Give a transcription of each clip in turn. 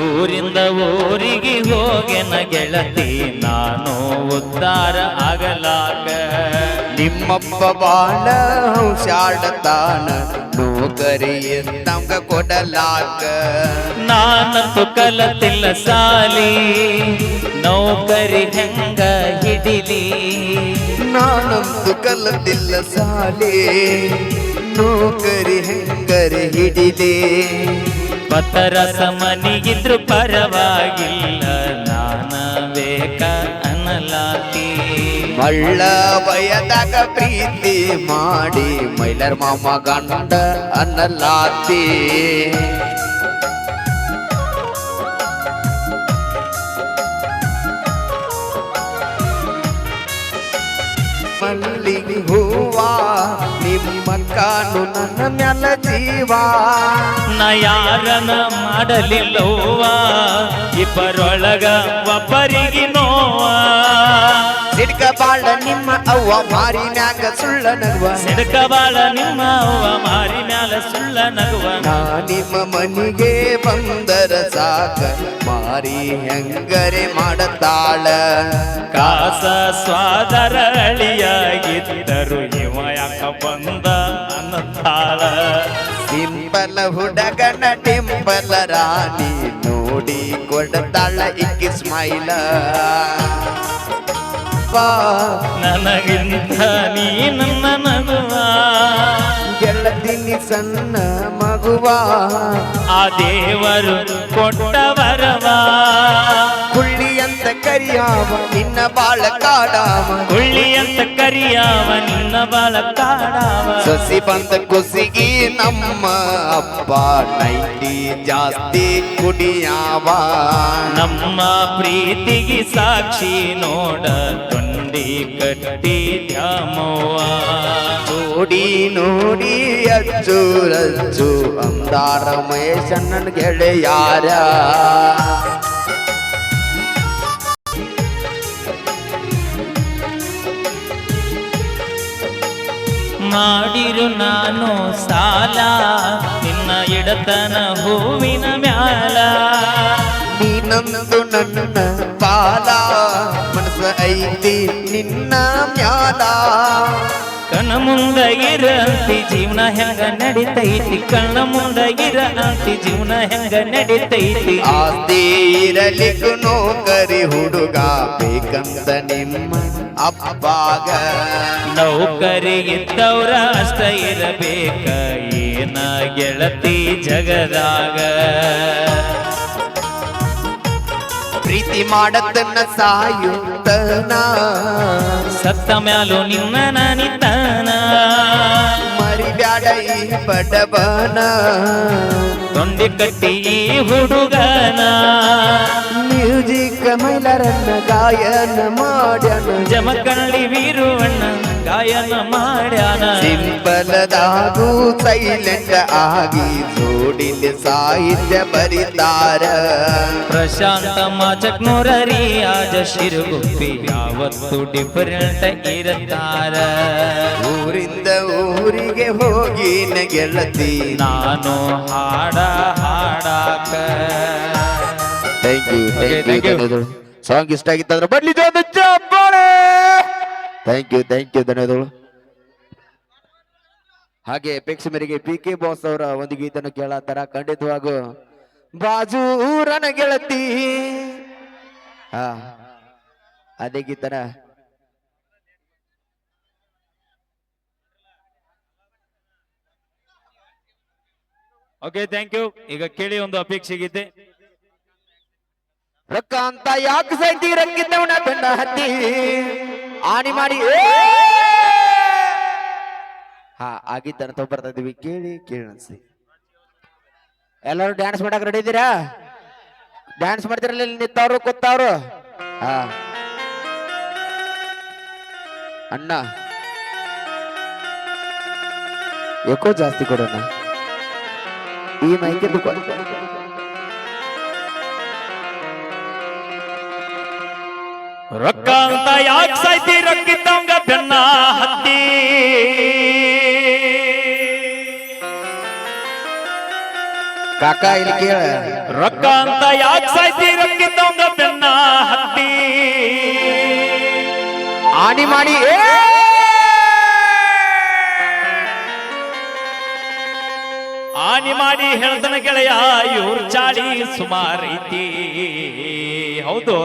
ಊರಿಂದ ಊರಿಗೆ ಹೋಗೆನ ಗೆಳತಿ ನಾನು ಉದ್ಧಾರ ಆಗಲಾಕ. ನಿಮ್ಮಪ್ಪ ಬಾಳ ಹುಷಾಡತಾನ ನೌಕರಿ ನಮ್ಗ ಕೊಡಲಾಕ. ನಾನಂತೂ ಕಲತಿಲ್ಲ ಸಾಲಿ ನೌಕರಿ ಹೆಂಗ ಹಿಡಿಲಿ. ನಾನಂತೂ ಕಲತಿಲ್ಲ ಸಾಲಿ ನೌಕರಿ ಹೆಂಗರಿ ಹಿಡಿಲಿ. ಪತ್ತರ ಸಮನಿಗಿದ್ರು ಪರವಾಗಿಲ್ಲ ನಾನ ಬೇಕ ಅನ್ನಲಾತಿ. ಮಳ್ಳ ವಯದಾಗ ಪ್ರೀತಿ ಮಾಡಿ ಮೈಲರ್ ಮಾಮ ಗಂಡ ಅನ್ನಲಾತಿ. ಮಲ್ಲಿಗೆ ಹೂವ ನಿಮ್ಮ ಕಾನು ನನ್ನ ಮ್ಯಾಲ ಜೀವ. ನಾ ಯಾರನ ಮಾಡಲಿಲ್ಲವ್ವ ಇಬ್ಬರೊಳಗ ಒಬ್ಬರಿಗೆ ನೋವ. ಸಿಡ್ಕ ಬಾಳ ನಿಮ್ಮ ಅವ್ವ ಮಾರಿ ಮ್ಯಾಗ ಸುಳ್ಳ ನಗುವ. ಸಿಡ್ಕ ಬಾಳ ನಿಮ್ಮ ಅವ್ವ ಮಾರಿ ಮ್ಯಾಲ ಸುಳ್ಳ ನಗುವ. ನಾ ನಿಮ್ಮ ಮನಿಗೆ ಬಂದರ ಸಾಕ ಮಾರಿ ಹೆಂಗರೆ ಮಾಡತಾಳ. ಕಾಸ ಸ್ವಾದರ ಅಳಿಯಾಗಿದ್ದರು ಇವ ಯಾಕ ಬಂದ ಅನ್ನತಾಳ. ಸಿಂಪಲ ಹುಡುಗನ ಟಿಂಪಲ ರಾಣಿ ನೋಡಿ ಕೊಡತಾಳ ಇಕ್ಕಿ ಸ್ಮೈಲ. ನನಗಿಂತ ನೀ ನನ್ನ ನಗುವ ಗೆಳತಿನಿ ಸಣ್ಣ ಮಗುವ. ಆ ದೇವರು ಕೊಟ್ಟ ವರವ. ಕುಳ್ಳಿ ಅಂತ ಕರಿಯಾವ ನಿನ್ನ ಬಾಳ ಕಾಡಾವ. ಕುಳ್ಳಿ ಅಂತ ಕರಿಯಾವ ನಿನ್ನ ಬಾಳ ಕಾಡಾವ. ಸಸಿ ಬಂದ ಕುಸಿಗಿ ನಮ್ಮ ಅಪ್ಪ ನೈಟಿ ಜಾಸ್ತಿ ಕುಡಿಯಾವ. ನಮ್ಮ ಪ್ರೀತಿಗೆ ಸಾಕ್ಷಿ ನೋಡ ತೊಂಡಿ ಕಟ್ಟಿ ದ್ಯಾಮವ್ವ. ನೋಡಿ ನೋಡಿ ಅಜ್ಜು ರಜ್ಜು ಅಂದಾರ ಮಹೇಶಣ್ಣನ ಗೆಳೆಯಾರ. ಮಾಡಿರು ನಾನು ಸಾಲ ನಿನ್ನ ಇಡತನ ಹೂವಿನ ಮ್ಯಾಲ. ನೀನಂದು ನನ್ನ ಪಾಲ ಮನಸ್ಸ ಐತಿ ನಿನ್ನ ಮ್ಯಾಲ. ಕಣ್ಣ ಮುಂದ ಇರಂತಿ ಜೀವನ ಹೆಂಗ ನಡಿತೈತಿ. ಕಣ್ಣ ಮುಂದ ಇರಂತಿ ಜೀವನ ಹೆಂಗ ನಡಿತೈತಿ. ಆಸ್ತಿ ಇರಲಿಕ್ಕೂ ನೌಕರಿ ಹುಡುಗ ಬೇಕಂತ ನಿಮ್ಮ ಅಪ್ಪಾಗ. ನೌಕರಿ ಇದ್ದವ್ರ ಅಷ್ಟ ಇರಬೇಕ ಏನ ಗೆಳತಿ ಜಗದಾಗ. ಪ್ರೀತಿ ಮಾಡತನ ಸಾಯುತ್ತನ ಸತ್ತ ಮ್ಯಾಲು ನಿನ್ನ ನಾನಿತನ. ಮರಿಬ್ಯಾಡ ಈ ಬಡಬನ ತೊಂಡಿ ಕಟ್ಟಿ ಈ ಹುಡುಗನ. ಮ್ಯೂಸಿಕ್ ಮೈಲರನ್ನ ಗಾಯನ ಮಾಡ್ಯಾನ. ಜಮಕಳ್ಳಿ ವೀರುವಣ್ಣ ಗಾಯನ ಮಾಡ್ಯಾನ. ಸಿಂಪಲದಾಗೂ ಸೈಲೆಂಟ್ ಆಗಿ ಜೋಡಿಲಿ ಸಾಹಿತ್ಯ ಬರಿತಾರ. ಪ್ರಶಾಂತ ಮಾಚಕ್ನೂರ ರಿಯಾಜ ಶಿರುಗುಪ್ಪಿ ಯಾವತ್ತು ಡಿಫರೆಂಟ್ ಇರುತ್ತಾರ. ಊರಿಂದ ಊರಿಗೆ ಹೋಗಿನ ಗೆಳತಿ ನಾನು ಹಾಡ ಹಾಡಾಕ. Thank you. ಸಾಂಗ್ ಇಷ್ಟ ಆಗಿತ್ತಂದ್ರೆ ಬಡ್ಲಿ ಜೋದ ಚಪ್ಪಾಳೆ. ಥ್ಯಾಂಕ್ ಯು ಧನ್ಯವಾದಗಳು. ಹಾಗೆ ಅಪೇಕ್ಷೆ ಮೇರೆಗೆ PK ಬಾಸ್ ಅವರ ಒಂದು ಗೀತನ್ನು ಕೇಳತ್ತಾರ. ಖಂಡಿತವಾಗೂ ಬಾಜು ಊರನ ಗೆಳತಿ. ಅದೇ ಗೀತನ ಓಕೆ ಥ್ಯಾಂಕ್ ಯು. ಈಗ ಕೇಳಿ ಒಂದು ಅಪೇಕ್ಷೆ ಗೀತೆ. ರೊಕ್ಕ ಅಂತ ಯಾಕೆ ಸೈತಿ ರಂಗಿದ್ದವನ ಬೆನ್ನ ಹತ್ತಿ ಆಣಿ ಮಾಡಿ. ಆ ಗೀತನ ತಗೊಂಡ್ ಬರ್ತಾ ಇದೀವಿ. ಕೇಳಿ ಅನ್ಸಿ. ಎಲ್ಲರೂ ಡ್ಯಾನ್ಸ್ ಮಾಡಕ್ ರೆಡಿ ಇದ್ದೀರಾ? ಡ್ಯಾನ್ಸ್ ಮಾಡ್ತಿರಲ್ಲ ನಿಂತವ್ರು ಕೂತವ್ರು. ಅಣ್ಣ ಯಾಕೋ ಜಾಸ್ತಿ ಕೊಡೋಣ ಈ ಮೈಕೆ ರೊಕ್ಕ ಅಂತ ಯಾಕೆ ಸಾಯ್ತಿ ರೊಕ್ಕಿದ್ದಂಗ ಬೆನ್ನ ಹತ್ತಿ. ಕಾಕ ಇಲ್ಲಿ ಕೇಳ ರೊಕ್ಕ ಅಂತ ಯಾಕೆ ಸಾಯ್ತಿ ರೊಕ್ಕಿದ್ದವಂಗ ಬೆನ್ನ ಹತ್ತಿ ಆನಿ ಮಾಡಿ ಆನಿ ಮಾಡಿ ಹೇಳ್ದನ ಗೆಳೆಯ ಇವ್ರ ಚಾಳಿ ಸುಮಾರ್ ಐತಿ ಹೌದು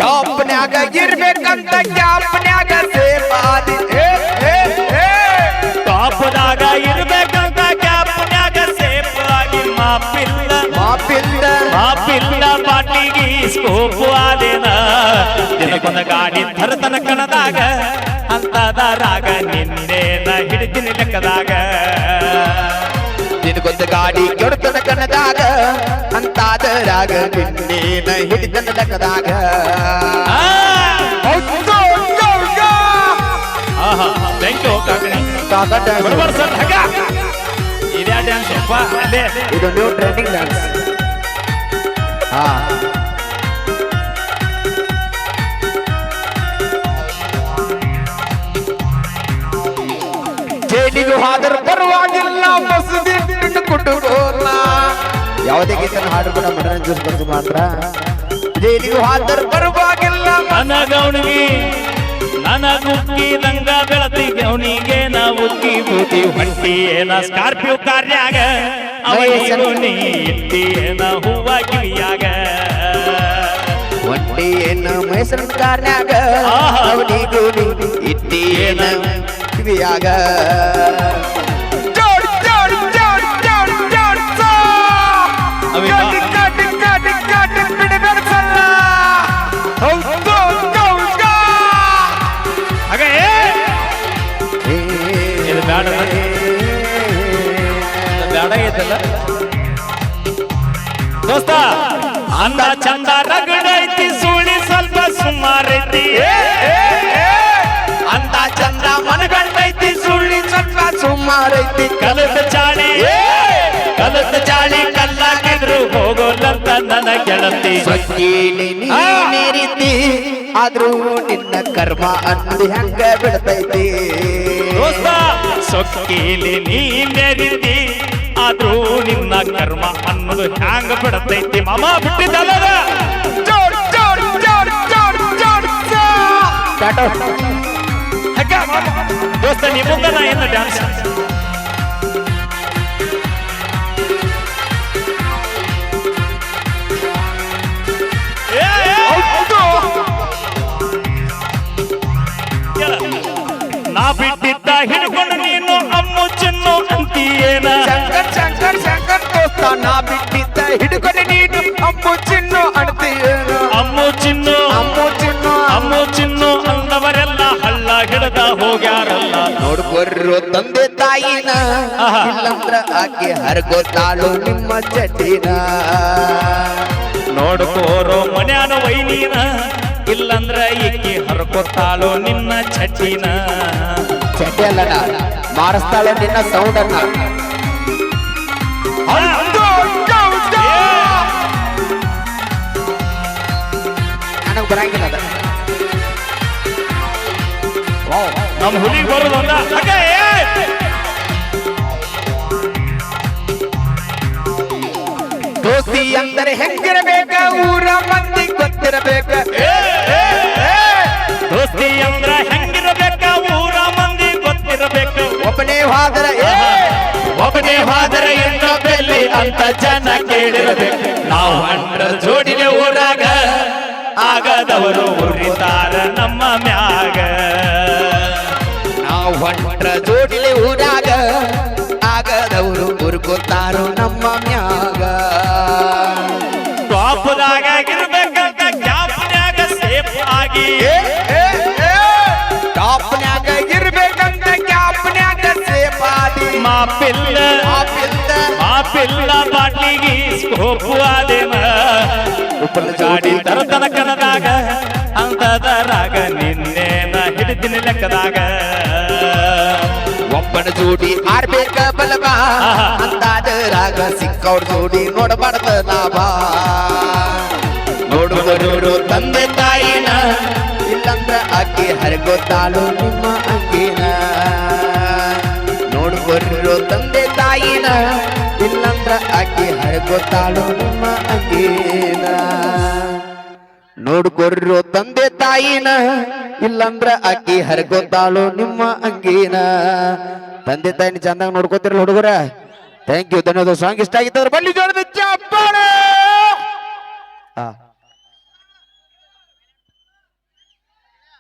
ಟಾಪ್ನ್ಯಾಗ ಇರ್ಬೇಕಂತ ಕ್ಯಾಪ್ನ್ಯಾಗ ಸೇಪಾದಿ ಟಾಪ್ದಾಗ ಇರ್ಬೇಕಂತ ಕ್ಯಾಪ್ನ್ಯಾಗ ಸೇಫ್ ಆಗಿ ಮಾಪಿಲ್ಲ ಬಾಟಿಗೆ ಸ್ಕೋಪ್ ಆದೇನ ದಿನಕ್ಕೊಂದ ಗಾಡಿ ಥರತನ ಕಣದಾಗ ಅಂತದಾರಾಗ ನಿನ್ನೇನ ಹಿಡಿತೀನಿ ಲೆಕ್ಕದಾಗ ನಿನಗೊಂದು ಗಾಡಿ ಕೆಡುತನ ಕಣದಾಗ ಅಂತಾದರಾಗ ನಿನ್ನೇನ ಹಿಡಿತನ ಲೆಕ್ಕದಾಗ ಥ್ಯಾಂಕ್ ಯು ಇದ್ಯಾ ಡ್ಯಾನ್ಸ್ ಅಲ್ಲೇ ಇದು ನ್ಯೂ ಟ್ರೆಂಡಿಂಗ್ ಡ್ಯಾನ್ಸ್ ಹಾ ಜೈಲಿಗೆ ಹೋದ್ರ ಪರವಾಗಿಲ್ಲ ಮಸೂದಿ ಕುಟುಕೋಲ್ಲ ಯಾವುದೇ ಗೀತನ ಹಾಡು ಕೂಡ ಮನರಂಜಿಸಬೇಕು ಮಾತ್ರ ಜೈಲಿಗೆ ಹೋದ್ರ ಪರವಾಗಿಲ್ಲ ನನಗುಕ್ಕಿ ದಂಗ ಬೆಳತಿ ಅವನಿಗೆ ನಾವು ಉಕ್ಕಿ ಬೂತಿ ಹೊಂಟಿ ಏನ ಸ್ಕಾರ್ಪಿಯೋ ಕಾರ್ಯಾಗ ಅವನಿಗೂ ನೀ ಇಟ್ಟಿ ಏನ ಹೂವ ಕಿವಿಯಾಗ ಹೊಂಟಿ ಏನ ಮೈಸೂರು ಕಾರ್ಯಾಗ ಅವನಿಗೂ ನೀ ಇಟ್ಟಿ ಏನ ಕಿವಿಯಾಗ ದೋಸ್ತ ಅಂದ ಚಂದ ರಗಡೈತಿ ಸುಳಿ ಸ್ವಲ್ಪ ಸುಮಾರೈತಿ ಅಂತ ಚಂದ ಮನಗಂಡೈತಿ ಸುಳ್ಳಿ ಸ್ವಲ್ಪ ಸುಮಾರೈತಿ ಕಲದ ಚಾಳಿ ಕಲ್ಲಾಗಿದ್ರು ಹೋಗೋಲ್ಲಂತ ನನ್ನ ಗೆಳತಿ ಸೊಕ್ಕೀಲಿ ನೀರಿತಿ ಆದ್ರೂ ನಿನ್ನ ಕರ್ಮ ಅಂದು ಹೆಂಗ ಬಿಡ್ತೈತಿ ದೋಸ್ತ ಸೊಕ್ಕೀಲಿ ನೀ ಮೇರಿತಿ ಆದ್ರೂ ನಿನ್ನ ಕರ್ಮ ಅನ್ನೋದು ಹ್ಯಾಂಗ ಬಿಡತೈತಿ ಮಾಮ ಬಿಟ್ಟಿದ್ದಲ್ಲ ದೋಸ್ತ ನೀ ಮುಂದೆ ನಾ ಏನು ಡ್ಯಾನ್ಸ್ ನಾ ಬಿಟ್ಟಿದ್ದ ಹಿಡ್ಕೊಂಡು ನೀನು ಅಮ್ಮು ಚಿನ್ನು ಅಂತೀಯೇನ ಶಂಕರ್ ದೋಸ್ತ ನಾ ಬಿಟ್ಟಿದ್ದ ಹಿಡ್ಕೊಂಡು ನೀನು ಅಮ್ಮು ಚಿನ್ನು ಅಂತೀಯೇನು ಅಮ್ಮು ಚಿನ್ನು ಅಂದವರೆಲ್ಲ ಹಳ್ಳ ಹಿಡದ ಹೋಗ್ಯಾರಲ್ಲ ನೋಡ್ಕೊರ್ರು ತಂದೆ ತಾಯಿನ ಇಲ್ಲಂದ್ರ ಆಕೆ ಹರ್ಗೋತಾಳು ನಿಮ್ಮ ಚಟಿನ ನೋಡ್ಕೋರೋ ಮನ್ಯಾನ ವೈನೀನ ಇಲ್ಲಂದ್ರ ಈಕಿ ಹರ್ಕೊತಾಳು ನಿನ್ನ ಚಟಿನ ಚಟಿ ಅಲ್ಲನ ಮಾರಿಸ್ತಾಳು ನಿನ್ನ ಸೌಂಡ್ ಅನ್ನ ನನಗ್ ಬರಂಗಿಲ್ಲ ಅದ ನಮ್ಮ ಹುಲಿಗೆ ಬರೋದಲ್ಲ ದೋಸ್ತಿ ಅಂದರೆ ಹೆಂಗಿರಬೇಕ ಊರ ಮಂದಿ ಗೊತ್ತಿರಬೇಕ ದೋಸ್ತಿ ಅಂದ್ರ ಹೆಂಗಿರಬೇಕ ಊರ ಮಂದಿ ಗೊತ್ತಿರಬೇಕು ಒಬ್ಬನೇ ಹೋದರೆ ಇನ್ನೊಬ್ಬೆಲ್ಲಿ ಅಂತ ಜನ ಕೇಳಿರಬೇಕು ನಾವು ಅಂಡ್ರ ಜೋಡಿಗೆ ಊರಾಗ ಆಗದವರು ಉರಿತಾರ ನಮ್ಮ ಮ್ಯಾಗ ನಾವು ಹೊಂಟ್ರ ಜೋಡಿಲೆ ಊರಾಗ ಆಗದವರು ಉರ್ಕೋತಾರೋ ನಮ್ಮ ಮ್ಯಾಗ ಟಾಪ್ದಾಗ ಇರ್ಬೇಕಂತ ಕ್ಯಾಪ್ನ್ಯಾಗ ಸೇಫ್ ಆಗಿ ಟಾಪ್ನ್ಯಾಗ ಇರ್ಬೇಕಂತ ಕ್ಯಾಪ್ನ್ಯಾಗ ಸೇಪಾದಿ ಮಾಪಿಲ್ಲ ಬಾಟ್ಲಿಗೆ ಸ್ಕೋಪ್ ಆದೇನ ಗಾಡಿ ತರತನ ಕನದಾಗ ತಮ್ಮನ ಜೋಡಿ ಆಡ್ಬೇಕ ಬಲಬ ಅಂತಾದರಾಗ ಸಿಕ್ಕವ್ರ ಜೋಡಿ ನೋಡಬಾರ್ದ ಲಾಭ ನೋಡು ತಂದೆ ತಾಯಿನ ಇಲ್ಲಂದ್ರ ಆಕೆ ಹರಗೋತಾಳು ನಿಮ್ಮ ಅಂಗಿನ ನೋಡ್ಕೊರು ತಂದೆ ತಾಯಿನ ಇಲ್ಲಂದ್ರ ಆಕೆ ಹರಗೋತಾಳು ನಿಮ್ಮ ಅಂಗಿನ ನೋಡ್ಕೊರ್ರು ತಂದೆ ತಾಯಿನ ಇಲ್ಲಂದ್ರ ಆಕಿ ಹರ್ಕೋತಾಳು ನಿಮ್ಮ ಅಂಗಿನ ತಂದೆ ತಾಯಿನ ಚಂದಾಗ ನೋಡ್ಕೋತಿರಲ್ಲ ಹುಡುಗರ ಥ್ಯಾಂಕ್ ಯು ಧನ್ಯವಾದ ಸಾಂಗ್ ಇಷ್ಟ ಆಗಿದ್ದವ್ರು ಬನ್ನಿ ಜೋರದ ಚಪ್ಪಾಳೆ